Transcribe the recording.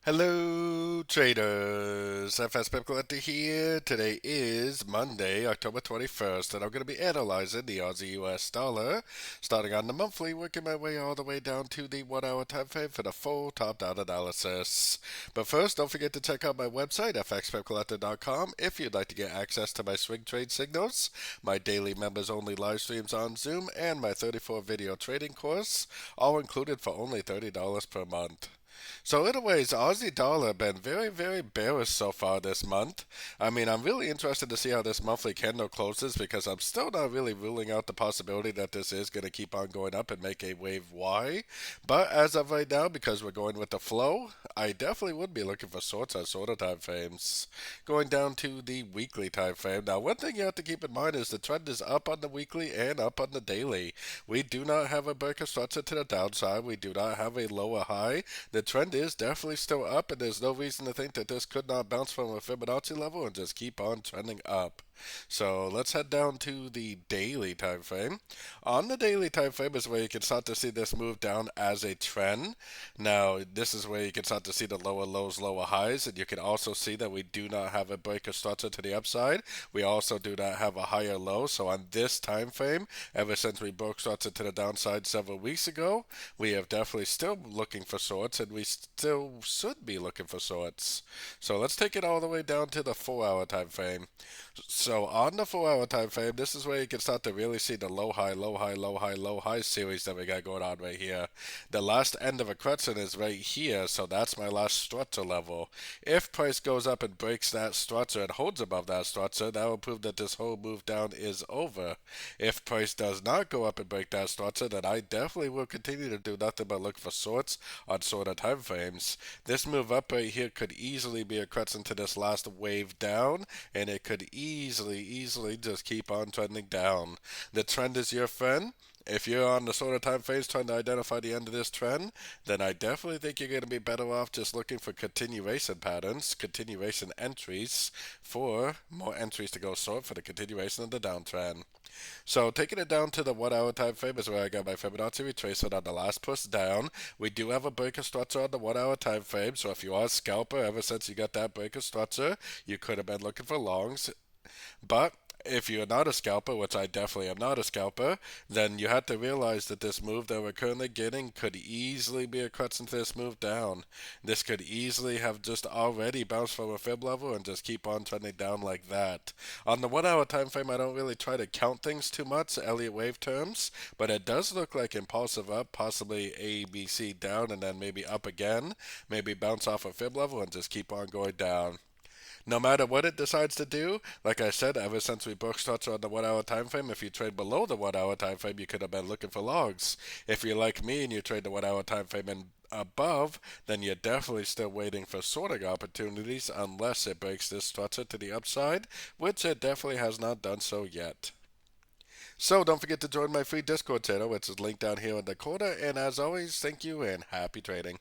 Hello, traders. FX Pip Collector here. Today is Monday, October 21st, and I'm going to be analyzing the Aussie US dollar, starting on the monthly, working my way all the way down to the 1 hour time frame for the full top-down analysis. But first, don't forget to check out my website, fxpipcollector.com, if you'd like to get access to my swing trade signals, my daily members-only live streams on Zoom, and my 34-video trading course, all included for only $30 per month. So, in a ways, Aussie dollar been very, very bearish so far this month. I mean, I'm really interested to see how this monthly candle closes because I'm still not really ruling out the possibility that this is going to keep on going up and make a wave Y. But as of right now, because we're going with the flow, I definitely would be looking for shorts on shorter time frames. Going down to the weekly time frame. Now, one thing you have to keep in mind is the trend is up on the weekly and up on the daily. We do not have a breaker structure to the downside. We do not have a lower high. The trend is definitely still up, and there's no reason to think that this could not bounce from a Fibonacci level and just keep on trending up. So let's head down to the daily time frame. On the daily time frame is where you can start to see this move down as a trend. Now, this is where you can start to see the lower lows, lower highs, and you can also see that we do not have a breaker structure to the upside. We also do not have a higher low. So on this time frame, ever since we broke structure to the downside several weeks ago, we have definitely still looking for shorts, and we still should be looking for shorts. So let's take it all the way down to the 4 hour time frame. So on the 4 hour time frame, this is where you can start to really see the low high, low high, low high, low high series that we got going on right here. The last end of a crescent is right here, so that's my last structure level. If price goes up and breaks that structure and holds above that structure, that will prove that this whole move down is over. If price does not go up and break that structure, then I definitely will continue to do nothing but look for shorts on shorter time frames. This move up right here could easily be a crescent to this last wave down, and it could easily just keep on trending down. The trend is your friend. If you're on the shorter time frames trying to identify the end of this trend, then I definitely think you're going to be better off just looking for continuation patterns, continuation entries, for more entries to go short for the continuation of the downtrend. So taking it down to the 1 hour time frame is where I got my Fibonacci retracement on the last push down. We do have a breaker structure on the 1 hour time frame, so if you are a scalper, ever since you got that breaker structure, you could have been looking for longs. But if you're not a scalper, which I definitely am not a scalper, then you have to realize that this move that we're currently getting could easily be a crescent to this move down. This could easily have just already bounced from a fib level and just keep on trending down like that. On the 1 hour time frame, I don't really try to count things too much, Elliot wave terms, but it does look like impulsive up, possibly A, B, C down, and then maybe up again, maybe bounce off a fib level and just keep on going down. No matter what it decides to do, like I said, ever since we broke structure on the 1 hour time frame, if you trade below the 1 hour time frame, you could have been looking for logs. If you're like me and you trade the 1 hour time frame and above, then you're definitely still waiting for sorting opportunities unless it breaks this structure to the upside, which it definitely has not done so yet. So don't forget to join my free Discord channel, which is linked down here in the corner. And as always, thank you and happy trading.